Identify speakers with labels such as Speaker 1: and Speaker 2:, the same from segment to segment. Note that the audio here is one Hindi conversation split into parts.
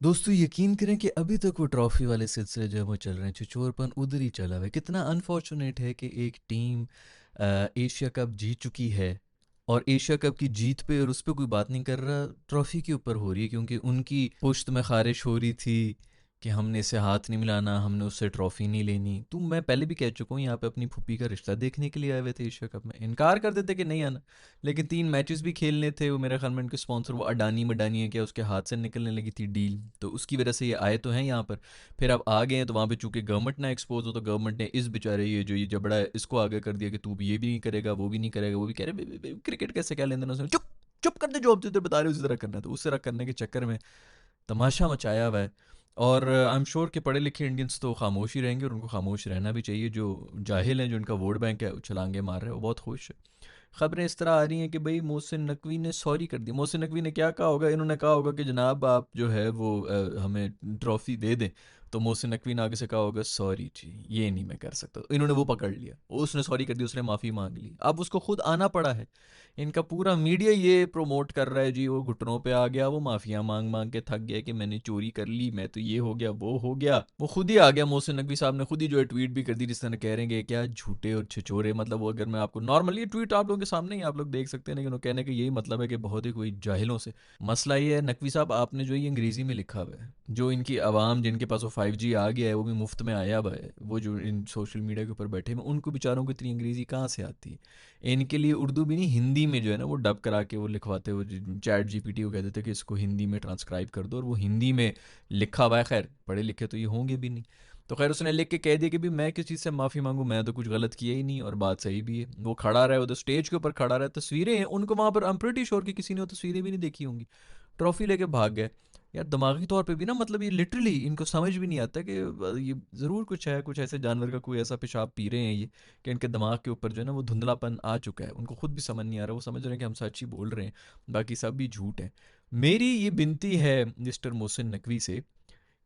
Speaker 1: दोस्तों यकीन करें कि अभी तक वो ट्रॉफी वाले सिलसिले जो है वो चल रहे हैं, छिछोरपन उधर ही चला हुआ है। कितना अनफॉर्चुनेट है कि एक टीम एशिया कप जीत चुकी है और एशिया कप की जीत पे और उस पे कोई बात नहीं कर रहा, ट्रॉफी के ऊपर हो रही है क्योंकि उनकी पुश्त में खारिश हो रही थी कि हमने इसे हाथ नहीं मिलाना, हमने उससे ट्रॉफी नहीं लेनी। तो मैं पहले भी कह चुका हूँ, यहाँ पे अपनी फूफी का रिश्ता देखने के लिए आए हुए थे एशिया कप में, इनकार कर देते कि नहीं आना, लेकिन 3 मैचेस भी खेलने थे। वो मेरे ख्याल में उनके स्पॉन्सर वो अडानी मडानी है क्या, उसके हाथ से निकलने लगी थी डील, तो उसकी वजह से ये आए तो हैं यहाँ पर। फिर अब आ गए हैं तो वहाँ पे चूंकि गवर्नमेंट ना एक्सपोज हो, तो गवर्नमेंट ने इस बेचारे ये जो ये जबड़ा है इसको आगे कर दिया कि तू भी ये भी नहीं करेगा, वो भी नहीं करेगा। वो भी कह रहे क्रिकेट कैसे क्या लेन देन उसमें, चुप चुप कर दे, जो अब तुझे बता रहे हो उसी तरह करना है। तो उस तरह करने के चक्कर में तमाशा मचाया हुआ है। और आई एम श्योर कि पढ़े लिखे इंडियंस तो खामोश ही रहेंगे और उनको खामोश रहना भी चाहिए। जो जाहिल हैं, जो उनका वोट बैंक है, छलांगे मार रहे हैं, वो बहुत खुश है। खबरें इस तरह आ रही हैं कि भाई मोहसिन नकवी ने सॉरी कर दी। मोहसिन नकवी ने क्या कहा होगा, इन्होंने कहा होगा कि जनाब आप जो है वो हमें ट्रॉफी दे दें। तो मोहसिन नकवी ने आगे से कहा होगा सॉरी जी, ये नहीं मैं कर सकता। तो इन्होंने वो पकड़ लिया, उसने सॉरी कर दी, उसने माफ़ी मांग ली, अब उसको खुद आना पड़ा है। इनका पूरा मीडिया ये प्रमोट कर रहा है जी, वो घुटनों पे आ गया, वो माफिया मांग मांग के थक गया कि मैंने चोरी कर ली, मैं तो ये हो गया वो हो गया। वो खुद ही आ गया, मोहसिन नकवी साहब ने खुद ही जो है ट्वीट भी कर दी, जिस तरह कह रहे हैं कि क्या झूठे और छिछोरे। मतलब वो अगर मैं आपको नॉर्मली ट्वीट आप लोगों के सामने ही आप लोग देख सकते हैं, लेकिन वो कहने का यही मतलब है कि बहुत ही कोई जाहिलों से। मसला ये है नकवी साहब, आपने जो ये अंग्रेजी में लिखा हुआ है, जो इनकी आवाम जिनके पास वो 5G आ गया है, वो भी मुफ्त में आया हुआ है, वो जो इन सोशल मीडिया के ऊपर बैठे हैं, उनको बेचारों को इतनी अंग्रेजी कहाँ से आती है। इनके लिए उर्दू भी नहीं, हिंदी में जो है ना वो डब करा के वो लिखवाते, वो चैट जीपीटी को कहते थे कि इसको हिंदी में ट्रांसक्राइब कर दो, और वो हिंदी में लिखा हुआ है। खैर पढ़े लिखे तो ये होंगे भी नहीं। तो खैर उसने लिख के कह दिया कि भी मैं किस चीज़ से माफ़ी मांगू, मैं तो कुछ गलत किया ही नहीं, और बात सही भी है। वो खड़ा रहा है उधर स्टेज के ऊपर, खड़ा रहा है, तस्वीरें हैं उनको वहाँ पर, आई एम प्रीटी श्योर कि किसी ने वो तस्वीरें भी नहीं देखी होंगी। ट्रॉफी लेके भाग गए। यार दिमागी तौर पे भी ना, मतलब ये लिटरली इनको समझ भी नहीं आता कि ये ज़रूर कुछ है, कुछ ऐसे जानवर का कोई ऐसा पेशाब पी रहे हैं ये, कि इनके दिमाग के ऊपर जो है ना वो धुंधलापन आ चुका है। उनको खुद भी समझ नहीं आ रहा, वो समझ रहे हैं कि हम सच ही बोल रहे हैं, बाकी सब भी झूठ है। मेरी ये विनती है मिस्टर मोहसिन नकवी से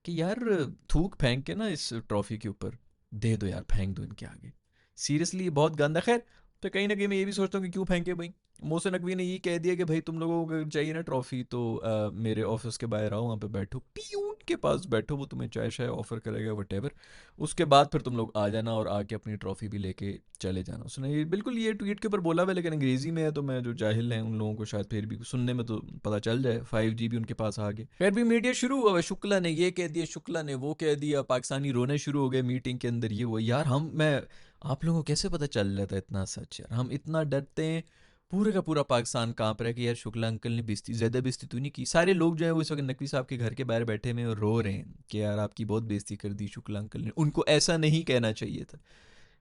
Speaker 1: कि यार थूक फेंक के ना इस ट्रॉफी के ऊपर दे दो यार, फेंक दो इनके आगे। सीरियसली ये बहुत गंदा। खैर तो कहीं ना कहीं मैं ये भी सोचता हूँ कि क्यों फेंके भाई। मोहसिन नकवी ने ये कह दिया कि भाई तुम लोगों को अगर चाहिए ना ट्रॉफी तो मेरे ऑफिस के बाहर आओ, वहाँ पे बैठो, पियून के पास बैठो, वो तुम्हें चाय शाय ऑफर करेगा वट एवर। उसके बाद फिर तुम लोग आ जाना और आके अपनी ट्रॉफी भी लेके चले जाना। उसने ये बिल्कुल ये ट्वीट के ऊपर बोला हुआ है, लेकिन अंग्रेजी में है, तो मैं जो जाहिल हैं उन लोगों को शायद फिर भी सुनने में तो पता चल जाए। 5G भी उनके पास आ गए। खैर भी मीडिया शुरू हुआ है, शुक्ला ने ये कह दिया, शुक्ला ने वो कह दिया, पाकिस्तानी रोने शुरू हो गए मीटिंग के अंदर। ये वो यार, हम मैं आप लोगों को कैसे पता चल जाता है इतना सच यार, हम इतना डरते हैं। पूरे का पूरा पाकिस्तान कांप रहा है कि यार शुक्ला अंकल ने बेइज्जती, ज़्यादा बेइज्जती तो नहीं की। सारे लोग जो है वो इस वक्त नकवी साहब के घर के बाहर बैठे हुए और रो रहे हैं कि यार आपकी बहुत बेइज्जती कर दी शुक्ला अंकल ने, उनको ऐसा नहीं कहना चाहिए था।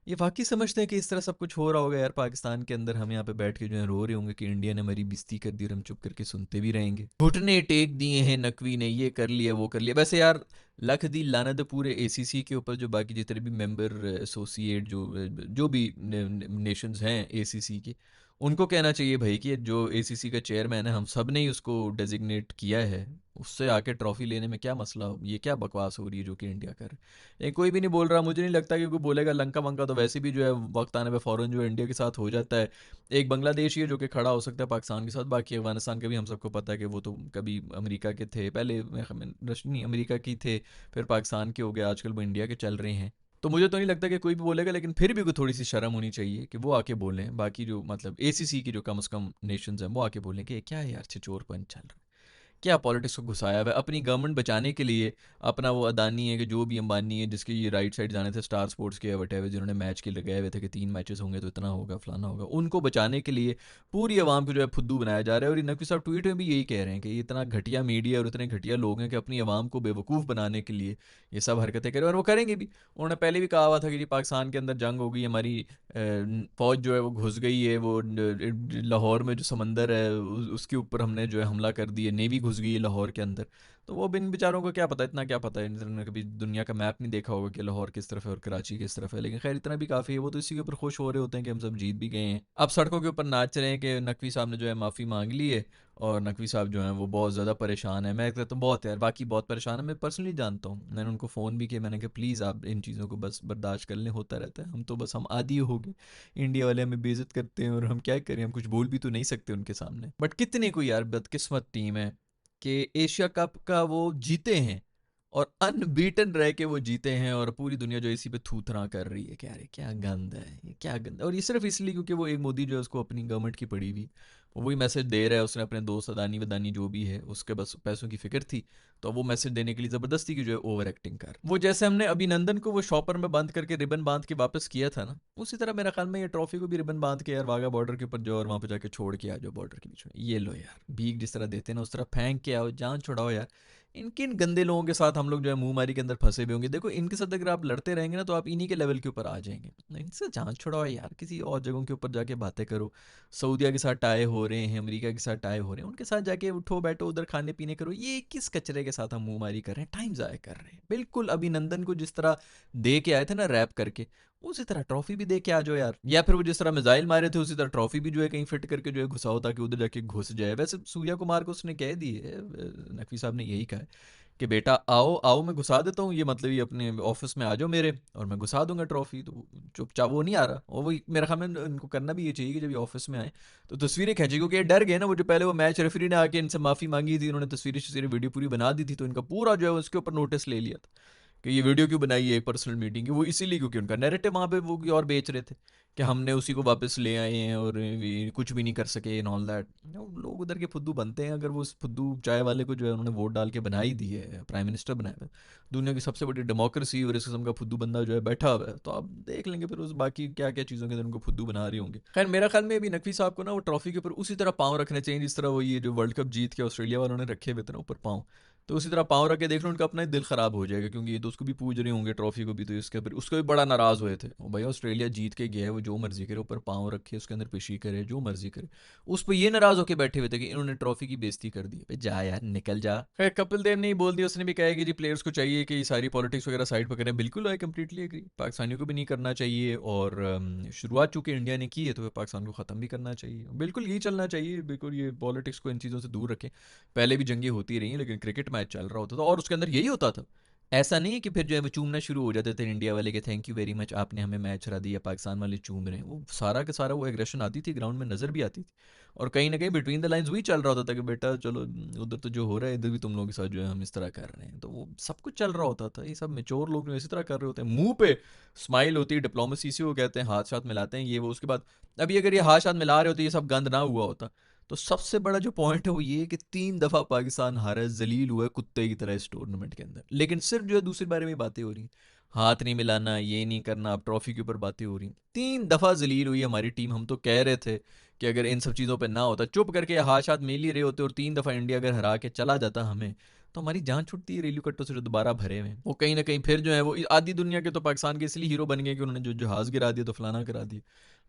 Speaker 1: ये वाकई समझते हैं कि इस तरह सब कुछ हो रहा होगा यार पाकिस्तान के अंदर, हम यहाँ पे बैठ के जो है रो रहे होंगे कि इंडिया ने हमारी बेइज्जती कर दी, और हम चुप करके सुनते भी रहेंगे। घुटने टेक दिए हैं नकवी ने, ये कर लिया वो कर लिया। वैसे यार लख दी लानत पूरे एसीसी के ऊपर, जो बाकी जितने भी मेंबर एसोसिएट जो भी नेशंस हैं एसीसी के, उनको कहना चाहिए भाई कि जो एसीसी का चेयरमैन है, हम सब ने ही उसको डेजिग्नेट किया है, उससे आके ट्रॉफी लेने में क्या मसला हो। ये क्या बकवास हो रही है जो कि इंडिया कर। ये कोई भी नहीं बोल रहा, मुझे नहीं लगता कि कोई बोलेगा। लंका वंका तो वैसे भी जो है वक्त आने पे फ़ौरन जो है इंडिया के साथ हो जाता है। एक बांग्लादेश ही है जो कि खड़ा हो सकता है पाकिस्तान के साथ, बाकी अफगानिस्तान के भी हम सबको पता है कि वो तो कभी अमेरिका के थे, पहले नहीं अमेरिका की थे, फिर पाकिस्तान के हो गए, आजकल वो इंडिया के चल रहे हैं। तो मुझे तो नहीं लगता कि कोई भी बोलेगा, लेकिन फिर भी कोई थोड़ी सी शर्म होनी चाहिए कि वो आके बोलें। बाकी जो मतलब एसीसी की जो कम से कम नेशंस हैं वो आके बोलें कि क्या है यार छिचोरपन चल रहा है, क्या पॉलिटिक्स को घुसाया हुआ है अपनी गवर्नमेंट बचाने के लिए। अपना वो अदानी है कि जो भी अंबानी है, जिसके ये राइट साइड जाने थे स्टार स्पोर्ट्स के या वटेवर, जिन्होंने मैच के लगाए हुए थे कि 3 मैचेस होंगे तो इतना होगा फलाना होगा, उनको बचाने के लिए पूरी आवाम को जो है फुद्दू बनाया जा रहा है। और ये नकवी साहब ट्वीट में भी यही कह रहे हैं कि ये इतना घटिया मीडिया और इतने घटिया लोग हैं कि अपनी आवाम को बेवकूफ़ बनाने के लिए ये सब हरकतें करें, और वो करेंगे भी। उन्होंने पहले भी कहा हुआ था कि जी पाकिस्तान के अंदर जंग होगी, हमारी फ़ौज जो है वो घुस गई है, वो लाहौर में जो समंदर है उसके ऊपर हमने जो है हमला कर दिया, नेवी घुस गई है लाहौर के अंदर। तो वो बिन बेचारों को क्या पता, इतना क्या पता है, इन्होंने कभी दुनिया का मैप नहीं देखा होगा कि लाहौर किस तरफ है और कराची किस तरफ है। लेकिन खैर इतना भी काफ़ी है, वो तो इसी के ऊपर खुश हो रहे होते हैं कि हम सब जीत भी गए हैं। अब सड़कों के ऊपर नाच रहे हैं कि नकवी साहब ने जो है माफ़ी मांग ली है, और नकवी साहब जो हैं वो बहुत ज़्यादा परेशान है। मैं कहता तो बहुत यार, बाकी बहुत परेशान है, मैं पर्सनली जानता हूँ, मैंने उनको फ़ोन भी किया, मैंने कहा प्लीज़ आप इन चीज़ों को बस बर्दाश्त कर लें, होता रहता है, हम तो बस हम आदी हो गए, इंडिया वाले हमें बेइज्जत करते हैं और हम क्या करें, हम कुछ बोल भी तो नहीं सकते उनके सामने। बट कितने को यार बदकिस्मत टीम है कि एशिया कप का वो जीते हैं और अनबीटन रह के वो जीते हैं, और पूरी दुनिया जो इसी पे थू-थरा कर रही है कि अरे क्या गंद है, ये क्या गंद है। और ये सिर्फ़ इसलिए क्योंकि वो एक मोदी जो है उसको अपनी गवर्नमेंट की पड़ी हुई, वो वही मैसेज दे रहा है, उसने अपने दोस्त अदानी-वदानी जो भी है, उसके बस पैसों की फ़िक्र थी, तो वो मैसेज देने के लिए ज़बरदस्ती की जो है ओवर एक्टिंग कर, वो जैसे हमने अभिनंदन को वो शॉपर में बंद करके रिबन बाँध के वापस किया था ना, उसी तरह मेरा ख़्याल में ये ट्रॉफ़ी को भी रिबन बाँध के यार वाघा बॉर्डर के ऊपर जाओ और वहाँ पे जाके छोड़ के आ जाओ बॉर्डर के बीच में। ये लो यार, भीख जिस तरह देते हैं ना उस तरह फेंक के आओ, जान छुड़ाओ यार। इनके इन गंदे लोगों के साथ हम लोग जो है मुंहमारी के अंदर फंसे हुए होंगे। देखो इनके साथ अगर आप लड़ते रहेंगे ना तो आप इन्हीं के लेवल के ऊपर आ जाएंगे। इनसे जान छुड़ाओ यार, किसी और जगहों के ऊपर जाके बातें करो। सऊदीया के साथ टाई हो रहे हैं, अमेरिका के साथ टाई हो रहे हैं, उनके साथ जाके उठो बैठो उधर खाने पीने करो। ये किस कचरे के साथ हम मुंहमारी कर रहे हैं, टाइम ज़ाया कर रहे हैं। बिल्कुल अभिनंदन को जिस तरह दे के आए थे ना रैप करके, उसी तरह ट्रॉफी भी दे के आ जाओ यार। या फिर वो जिस तरह मिसाइल मारे थे उसी तरह ट्रॉफी भी जो है कहीं फिट करके जो है घुसाओ ताकि उधर जाके घुस जाए। वैसे सूर्या कुमार को उसने कह दी है, नकवी साहब ने यही कहा है कि बेटा आओ आओ मैं घुसा देता हूँ, ये मतलब ये अपने ऑफिस में आ जाओ मेरे और मैं घुसा दूंगा ट्रॉफी। तो चुपचाप वो नहीं आ रहा, और वो मेरा ख्याल में इनको करना भी ये चाहिए कि जब ये ऑफिस में आए तो तस्वीरें खींचे, क्योंकि ये डर गए ना। वो जो पहले वो मैच रेफरी ने आके इनसे माफ़ी मांगी थी, उन्होंने तस्वीरें वीडियो पूरी बना दी थी, तो इनका पूरा जो है उसके ऊपर नोटिस ले लिया था कि ये वीडियो क्यों बनाई है पर्सनल मीटिंग की। वो इसीलिए क्योंकि उनका नैरेटिव वहाँ पे वो और बेच रहे थे कि हमने उसी को वापस ले आए हैं और कुछ भी नहीं कर सके एंड ऑल दैट। लोग उधर के फुद्दू बनते हैं। अगर वो उस फुद्दू चाय वाले को जो है उन्होंने वोट डाल के बनाई दी है, प्राइम मिनिस्टर बनाया है, दुनिया की सबसे बड़ी डेमोक्रेसी, और इस किस्म का फुद्दू बंदा जो है बैठा हुआ है, तो आप देख लेंगे फिर उस बाकी क्या क्या चीज़ों के अंदर उनको फुद्दू बना रहे होंगे। खैर मेरा ख्याल में अभी नकवी साहब को ना वो ट्रॉफी के ऊपर उसी तरह पाँव रखने चाहिए जिस तरह वो ये जो वर्ल्ड कप जीत के ऑस्ट्रेलिया वालों ने रखे हुए थे ना ऊपर पाँव। तो उसी तरह पाँव रख के देख लो, उनका अपना ही दिल ख़राब हो जाएगा, क्योंकि ये तो उसको भी पूज रहे होंगे ट्रॉफी को भी, तो इसके ऊपर उसको भी बड़ा नाराज़ हुए थे। ओ भाई ऑस्ट्रेलिया जीत के गया है, वो जो मर्जी करे, ऊपर पाँव रखे उसके अंदर पेशी करे जो मर्जी करे। उस पर ये नाराज़ होकर बैठे हुए थे कि इन्होंने ट्रॉफी की बेइज्जती कर दी। भाई जा यार निकल जा। खैर कपिल देव ने ही बोल दिया, उसने भी कहा है कि जी प्लेयर्स को चाहिए कि सारी पॉलिटिक्स वगैरह साइड पर करें। बिल्कुल आई कंप्लीटली एग्री, पाकिस्तानियों को भी नहीं करना चाहिए, और शुरुआत चूँकि इंडिया ने की है तो फिर पाकिस्तान को ख़त्म भी करना चाहिए। बिल्कुल यही चलना चाहिए, बिल्कुल ये पॉलिटिक्स को इन चीज़ों से दूर रखें। पहले भी जंगें होती रही हैं, लेकिन क्रिकेट मैच चल रहा होता था और उसके अंदर यही होता था। ऐसा नहीं है कि फिर जो है वो चूमना शुरू हो जाते थे इंडिया वाले, कि थैंक यू वेरी मच आपने हमें मैच हरा दिया, पाकिस्तान वाले चूम रहे हैं। वो सारा का सारा वो एग्रेशन आती थी ग्राउंड में, नज़र भी आती थी, और कहीं ना कहीं बिटवीन द लाइंस वही चल रहा होता था कि बेटा चलो उधर तो जो हो रहा है इधर भी तुम लोगों के साथ जो है हम इस तरह कर रहे हैं। तो वो सब कुछ चल रहा होता था। ये सब मेच्योर लोग इसी तरह कर रहे होते हैं, मुंह पे स्माइल होती है, डिप्लोमेसी से वो कहते हैं, हाथ साथ मिलाते हैं ये वो। उसके बाद अभी अगर ये हाथ साथ मिला रहे होते ये सब गंद ना हुआ होता। तो सबसे बड़ा जो पॉइंट है वो ये है कि 3 दफ़ा पाकिस्तान हारा है, जलील हुआ है कुत्ते की तरह इस टूर्नामेंट के अंदर, लेकिन सिर्फ जो है दूसरे बारे में बातें हो रही हैं, हाथ नहीं मिलाना, ये नहीं करना, अब ट्रॉफी के ऊपर बातें हो रही हैं। 3 दफ़ा जलील हुई हमारी टीम। हम तो कह रहे थे कि अगर इन सब चीज़ों पर ना होता, चुप करके हाथ हाथ मिल ही रहे होते और 3 दफ़ा इंडिया अगर हरा के चला जाता हमें, तो हमारी जान छुटती है रेलू कट्टों से जो दोबारा भरे हुए हैं। वो कहीं ना कहीं फिर जो है वो आधी दुनिया के तो पाकिस्तान के इसलिए हीरो बन गए कि उन्होंने जो जहाज़ गिरा दिया तो फलाना करा दिया।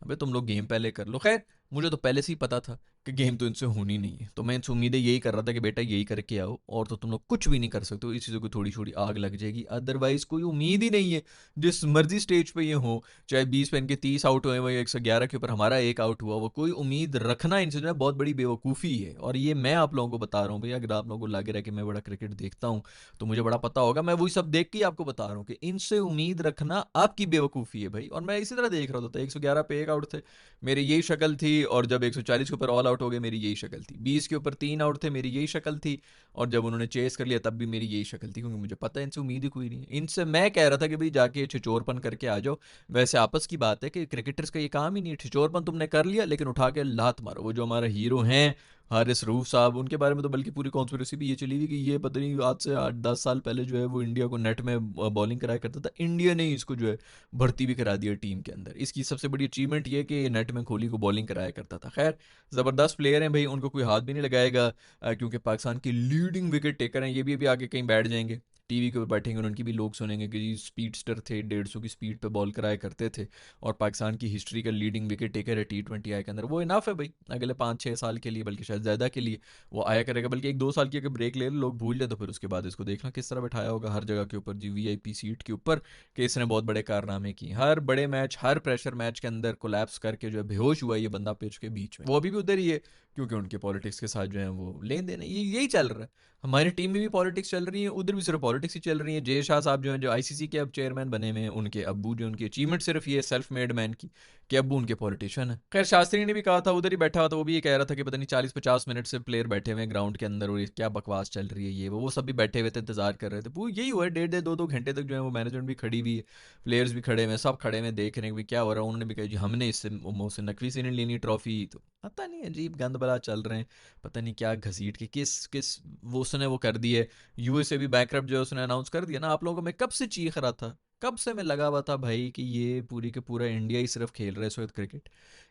Speaker 1: अबे तुम लोग गेम पहले कर लो। खैर मुझे तो पहले से ही पता था कि गेम तो इनसे होनी नहीं है, तो मैं इनसे उम्मीदें यही कर रहा था कि बेटा यही करके आओ, और तो तुम लोग कुछ भी नहीं कर सकते हो। इस चीज़ों को थोड़ी छोड़ी आग लग जाएगी, अदरवाइज कोई उम्मीद ही नहीं है। जिस मर्जी स्टेज पे ये हो, चाहे 20 पे इनके 30 आउट हुए, वही 111 के ऊपर हमारा एक आउट हुआ, वो कोई उम्मीद रखना इनसे जो है बहुत बड़ी बेवकूफ़ी है। और ये मैं आप लोगों को बता रहा हूँ भैया, अगर आप लोगों को लग रहा है कि मैं बड़ा क्रिकेट देखता हूँ तो मुझे बड़ा पता होगा, मैं वही सब देख के ही आपको बता रहा हूँ कि इनसे उम्मीद रखना आपकी बेवकूफ़ी है भाई। और मैं इसी तरह देख रहा था, 111 पे एक आउट थे, मेरी यही शक्ल थी, और जब 140 के ऊपर ऑल आउट हो गए मेरी यही शक्ल थी, 20 के ऊपर 3 आउट थे मेरी यही शक्ल थी, और जब उन्होंने चेस कर लिया तब भी मेरी यही शक्ल थी, क्योंकि मुझे पता है इनसे उम्मीद ही कोई नहीं है। इनसे मैं कह रहा था कि भाई जाके छिचोरपन करके आ जाओ। वैसे आपस की बात है कि क्रिकेटर्स का ये काम ही नहीं है, छिचोरपन तुमने कर लिया लेकिन उठा के लात मारो। वो जो हमारा हीरो हैं हारिस रऊफ साहब, उनके बारे में तो बल्कि पूरी कॉन्स्पिरेसी भी ये चली हुई कि ये पता नहीं आज से 8-10 साल पहले जो है वो इंडिया को नेट में बॉलिंग कराया करता था, इंडिया ने ही इसको जो है भर्ती भी करा दिया टीम के अंदर। इसकी सबसे बड़ी अचीवमेंट ये कि नेट में कोहली को बॉलिंग कराया करता था। खैर ज़बरदस्त प्लेयर हैं भाई, उनको कोई हाथ भी नहीं लगाएगा, क्योंकि पाकिस्तान की लीडिंग विकेट टेकर हैं। ये भी अभी आगे कहीं बैठ जाएंगे, टीवी के ऊपर बैठेंगे और उनकी भी लोग सुनेंगे कि जी स्पीडस्टर थे, 150 की स्पीड पे बॉल कराया करते थे, और पाकिस्तान की हिस्ट्री का लीडिंग विकेट टेकर है T20 के अंदर। वो इनफ है भाई अगले 5-6 साल के लिए, बल्कि शायद ज़्यादा के लिए वो आया करेगा। बल्कि 1-2 साल की अगर ब्रेक ले लोग भूल जाए तो फिर उसके बाद इसको देखना किस तरह बैठाया होगा हर जगह के ऊपर, जी VIP सीट के ऊपर, कि इसने बहुत बड़े कारनामे किए। हर बड़े मैच, हर प्रेशर मैच के अंदर कोलैप्स करके जो है बेहोश हुआ ये बंदा पिच के बीच में। वो अभी भी उधर ही है, क्योंकि उनके पॉलिटिक्स के साथ जो है वो लेन देन है, ये यही चल रहा है। हमारी टीम में भी पॉलिटिक्स चल रही है, उधर भी सिर्फ पॉलिटिक्स ही चल रही है। जय शाह साहब जो हैं, जो ICC के अब चेयरमैन बने हुए हैं, उनके अब्बू जो, उनकी अचीवमेंट सिर्फ ये सेल्फ मेड मैन की कि अब्बू उनके पॉलिटिशियन है। खैर शास्त्री ने भी कहा था, उधर ही बैठा हुआ था, वो भी ये कह रहा था कि पता नहीं 40-50 मिनट से प्लेयर बैठे हुए हैं ग्राउंड के अंदर और ये क्या बकवास चल रही है, ये वो सब भी बैठे हुए थे, इंतजार कर रहे थे। वो यही हुआ है, 1.5-2 घंटे तक जो है वो मैनेजमेंट भी खड़ी हुई है, प्लेयर्स भी खड़े हुए हैं, सब खड़े हुए हैं, देख रहे हैं कि क्या हो रहा है। उन्होंने भी कहा जी हमने इससे मोहसिन नकवी से नहीं लेनी ट्रॉफी। तो पता नहीं अजीब गंद बला चल रहे हैं, पता नहीं क्या घसीट के किस किस वो उसने वो कर दी है। यूएसए भी बैंकरप्ट जो है उसने अनाउंस कर दिया ना। आप लोगों को मैं कब से चीख रहा था, कब से मैं लगा हुआ था भाई कि ये पूरी के पूरा इंडिया ही सिर्फ खेल रहा है इस वक्त क्रिकेट।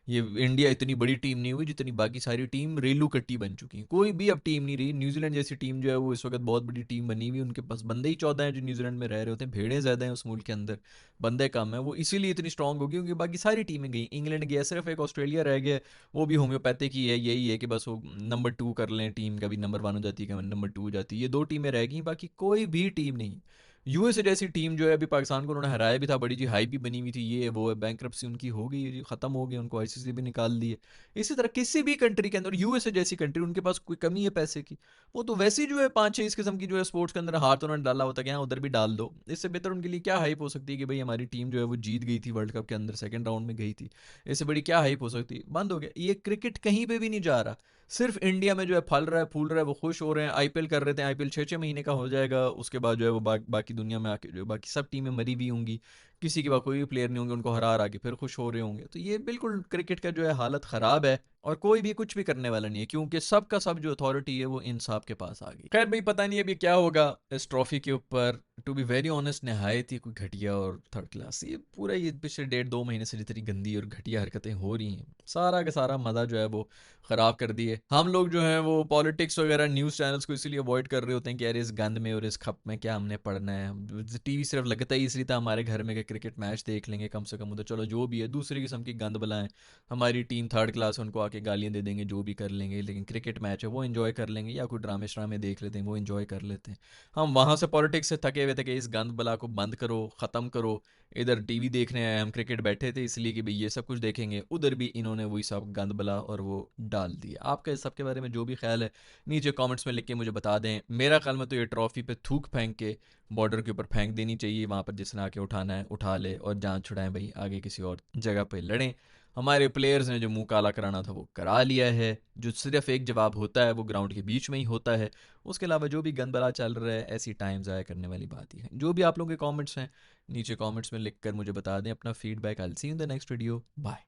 Speaker 1: ये इंडिया इतनी बड़ी टीम नहीं हुई जितनी बाकी सारी टीम रेलू कट्टी बन चुकी है, कोई भी अब टीम नहीं रही। न्यूजीलैंड जैसी टीम जो है वो इस वक्त बहुत बड़ी टीम बनी हुई, उनके पास बंदे ही 14 हैं जो न्यूजीलैंड में रह रहे होते हैं, भेड़े ज़्यादा हैं उस मुल्क के अंदर, बंदे कम है। वो इसीलिए इतनी स्ट्रांग होगी क्योंकि बाकी सारी टीमें गई, इंग्लैंड गया, सिर्फ एक ऑस्ट्रेलिया रह गया, वो भी होम्योपैथिक ही है, यही है कि बस वो नंबर 2 कर लें, टीम कभी नंबर 1 हो जाती है कभी नंबर 2 हो जाती है, ये 2 टीमें रह गई, बाकी कोई भी टीम नहीं। यूएसए जैसी टीम जो है अभी पाकिस्तान को उन्होंने हराया भी था, बड़ी जी हाई भी बनी हुई थी, ये वो है, बैंकरप्सी उनकी हो गई है, खत्म हो गई, उनको आईसीसी भी निकाल दी है। इसी तरह किसी भी कंट्री के अंदर, यूएसए जैसी कंट्री, उनके पास कोई कमी है पैसे की, वो तो वैसे ही जो है 5-6 इस किस्म की जो है स्पोर्ट्स के अंदर हाथ उन्होंने डाला होता है कि हाँ उधर भी डाल दो। इससे बेहतर उनके लिए क्या हाइप हो सकती है कि भाई हमारी टीम जो है वो जीत गई थी वर्ल्ड कप के अंदर, सेकंड राउंड में गई थी, इससे बड़ी क्या हाइप हो सकती है। बंद हो गया ये क्रिकेट, कहीं पे भी नहीं जा रहा, सिर्फ इंडिया में जो है फल रहा है, फूल रहा है, वो खुश हो रहे हैं। आईपीएल कर रहे थे, आईपीएल 6-6 महीने का हो जाएगा, उसके बाद जो है वो बाकी दुनिया में आके जो है बाकी सब टीमें मरी हुई होंगी, किसी के पास कोई भी प्लेयर नहीं होंगे, उनको हरा हरा के फिर खुश हो रहे होंगे। तो ये बिल्कुल क्रिकेट का जो है हालत ख़राब है और कोई भी कुछ भी करने वाला नहीं है क्योंकि सब का सब जो अथॉरिटी है वो इंसाफ के पास आ गई। खैर भाई पता नहीं अभी क्या होगा इस ट्रॉफी के ऊपर। टू बी वेरी ऑनेस्ट नहायत ही कोई घटिया और थर्ड क्लास, ये पूरा ये पिछले 1.5-2 महीने से जितनी गंदी और घटिया हरकतें हो रही हैं, सारा का सारा मज़ा जो है वो ख़राब कर दिए। हम लोग जो हैं वो पॉलिटिक्स वगैरह न्यूज़ चैनल्स को इसीलिए अवॉइड कर रहे होते हैं कि यार इस गंद में और इस खप में क्या हमने पढ़ना है। टीवी सिर्फ लगता ही इसलिए था हमारे घर में कि क्रिकेट मैच देख लेंगे कम से कम, उधर चलो जो भी है दूसरी किस्म की गंद बलाएं, हमारी टीम थर्ड क्लास है, उनको आके गालियाँ दे देंगे, जो भी कर लेंगे, लेकिन क्रिकेट मैच है वो इन्जॉय कर लेंगे, या कोई ड्रामे श्रामे देख लेते हैं वो इन्जॉय कर लेते हैं। हम वहाँ से पॉलिटिक्स से थके हुए थे कि इस गंद बला को बंद करो, ख़त्म करो, इधर टीवी देखने आए हम, क्रिकेट बैठे थे इसलिए कि भाई ये सब कुछ देखेंगे, उधर भी इन्होंने वही सब गंद बला और वो डाल दिया। आपका इस सब के बारे में जो भी ख्याल है नीचे कमेंट्स में लिख के मुझे बता दें। मेरा ख्याल में तो ये ट्रॉफी पे थूक फेंक के बॉर्डर के ऊपर फेंक देनी चाहिए, वहाँ पर जिसने आके उठाना है उठा ले और जान छुड़ाएं भाई, आगे किसी और जगह पे लड़ें। हमारे प्लेयर्स ने जो मुंह काला कराना था वो करा लिया है, जो सिर्फ एक जवाब होता है वो ग्राउंड के बीच में ही होता है, उसके अलावा जो भी गंदबला चल रहा है ऐसी टाइम ज़ाया करने वाली बात ही है। जो भी आप लोगों के कमेंट्स हैं नीचे कमेंट्स में लिख कर मुझे बता दें अपना feedback. I will see you in the next video, bye.